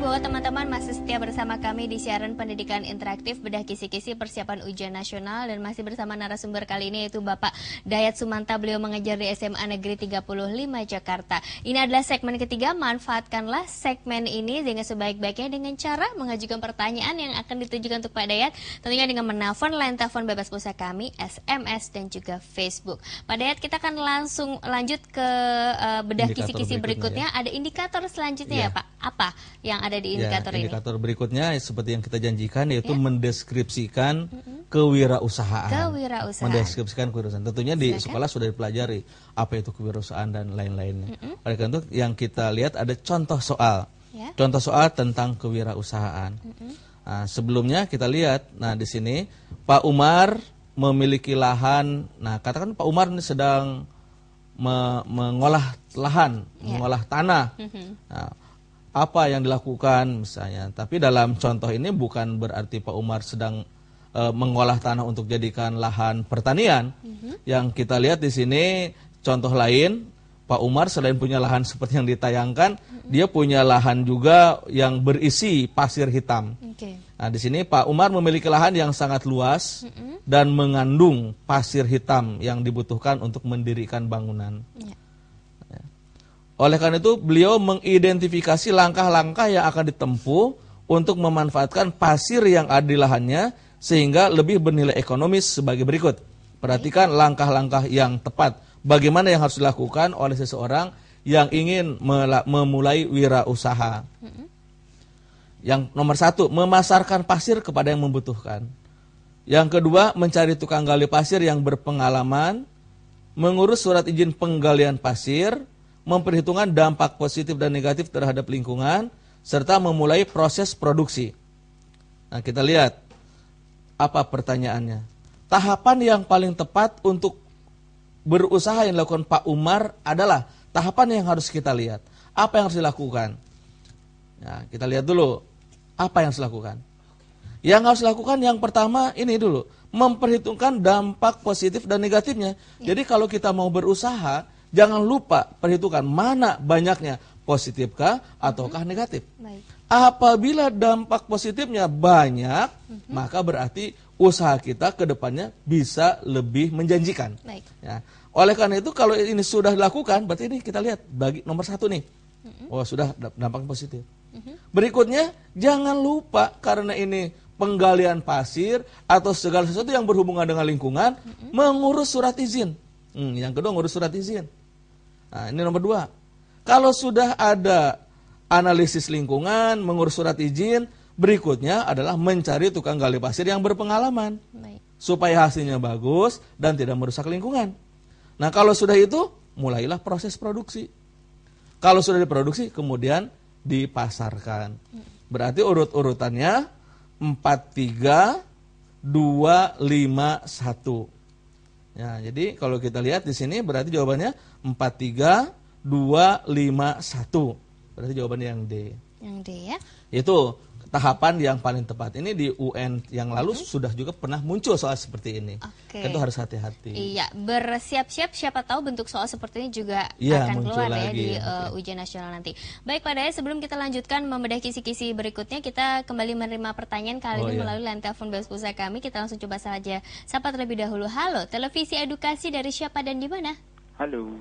bahwa teman-teman masih setia bersama kami di siaran pendidikan interaktif bedah kisi-kisi persiapan ujian nasional, dan masih bersama narasumber kali ini yaitu Bapak Dayat Sumanta. Beliau mengajar di SMA Negeri 35 Jakarta. Ini adalah segmen ketiga. Manfaatkanlah segmen ini dengan sebaik-baiknya dengan cara mengajukan pertanyaan yang akan ditujukan untuk Pak Dayat, tentunya dengan menelpon line telepon bebas pulsa kami, SMS dan juga Facebook. Pak Dayat, kita akan langsung lanjut ke bedah kisi-kisi berikutnya. Ada indikator selanjutnya ya Pak? Apa yang ada di indikator ini? Indikator berikutnya seperti yang kita janjikan, yaitu mendeskripsikan kewirausahaan. Mendeskripsikan kewirausahaan. Tentunya di sekolah sudah dipelajari apa itu kewirausahaan dan lain-lainnya. Oleh karena itu yang kita lihat ada contoh soal. Contoh soal tentang kewirausahaan. Nah, sebelumnya kita lihat, nah di sini Pak Umar memiliki lahan. Nah, katakan Pak Umar ini sedang mengolah lahan, mengolah tanah. Nah, apa yang dilakukan misalnya? Tapi dalam contoh ini bukan berarti Pak Umar sedang mengolah tanah untuk jadikan lahan pertanian. Yang kita lihat di sini contoh lain, Pak Umar selain punya lahan seperti yang ditayangkan, dia punya lahan juga yang berisi pasir hitam. Nah, di sini Pak Umar memiliki lahan yang sangat luas dan mengandung pasir hitam yang dibutuhkan untuk mendirikan bangunan. Oleh karena itu, beliau mengidentifikasi langkah-langkah yang akan ditempuh untuk memanfaatkan pasir yang ada di lahannya sehingga lebih bernilai ekonomis sebagai berikut. Perhatikan langkah-langkah yang tepat. Bagaimana yang harus dilakukan oleh seseorang yang ingin memulai wirausaha. Yang nomor satu, memasarkan pasir kepada yang membutuhkan. Yang kedua, mencari tukang gali pasir yang berpengalaman, mengurus surat izin penggalian pasir, memperhitungkan dampak positif dan negatif terhadap lingkungan, serta memulai proses produksi. Nah, kita lihat apa pertanyaannya. Tahapan yang paling tepat untuk berusaha yang dilakukan Pak Umar adalah tahapan yang harus kita lihat. Apa yang harus dilakukan? Nah, kita lihat dulu apa yang harus dilakukan. Yang harus dilakukan yang pertama ini dulu, memperhitungkan dampak positif dan negatifnya. Jadi kalau kita mau berusaha, jangan lupa perhitungkan mana banyaknya, positifkah ataukah negatif. Apabila dampak positifnya banyak, maka berarti usaha kita ke depannya bisa lebih menjanjikan. Ya. Oleh karena itu kalau ini sudah dilakukan, berarti ini kita lihat bagi nomor satu nih. Oh, sudah dampak positif. Berikutnya, jangan lupa karena ini penggalian pasir atau segala sesuatu yang berhubungan dengan lingkungan, mengurus surat izin. Yang kedua, ngurus surat izin. Nah, ini nomor dua. Kalau sudah ada analisis lingkungan, mengurus surat izin, berikutnya adalah mencari tukang gali pasir yang berpengalaman. Supaya hasilnya bagus dan tidak merusak lingkungan. Nah, kalau sudah itu, mulailah proses produksi. Kalau sudah diproduksi, kemudian dipasarkan. Berarti urut-urutannya 4, 3, 2, 5, 1. Ya, jadi kalau kita lihat di sini berarti jawabannya 4, 3, 2, 5, 1. Berarti jawabannya yang D. Yang D ya. Itu tahapan yang paling tepat. Ini di UN yang lalu sudah juga pernah muncul soal seperti ini. Itu harus hati-hati. Iya, bersiap-siap, siapa tahu bentuk soal seperti ini juga akan keluar ya di ujian nasional nanti. Baik Pak Dayat, sebelum kita lanjutkan membedah kisi-kisi berikutnya, kita kembali menerima pertanyaan kali ini melalui line telepon bebas pulsa kami. Kita langsung coba saja sapa terlebih dahulu. Halo, televisi edukasi dari siapa dan di mana? Halo.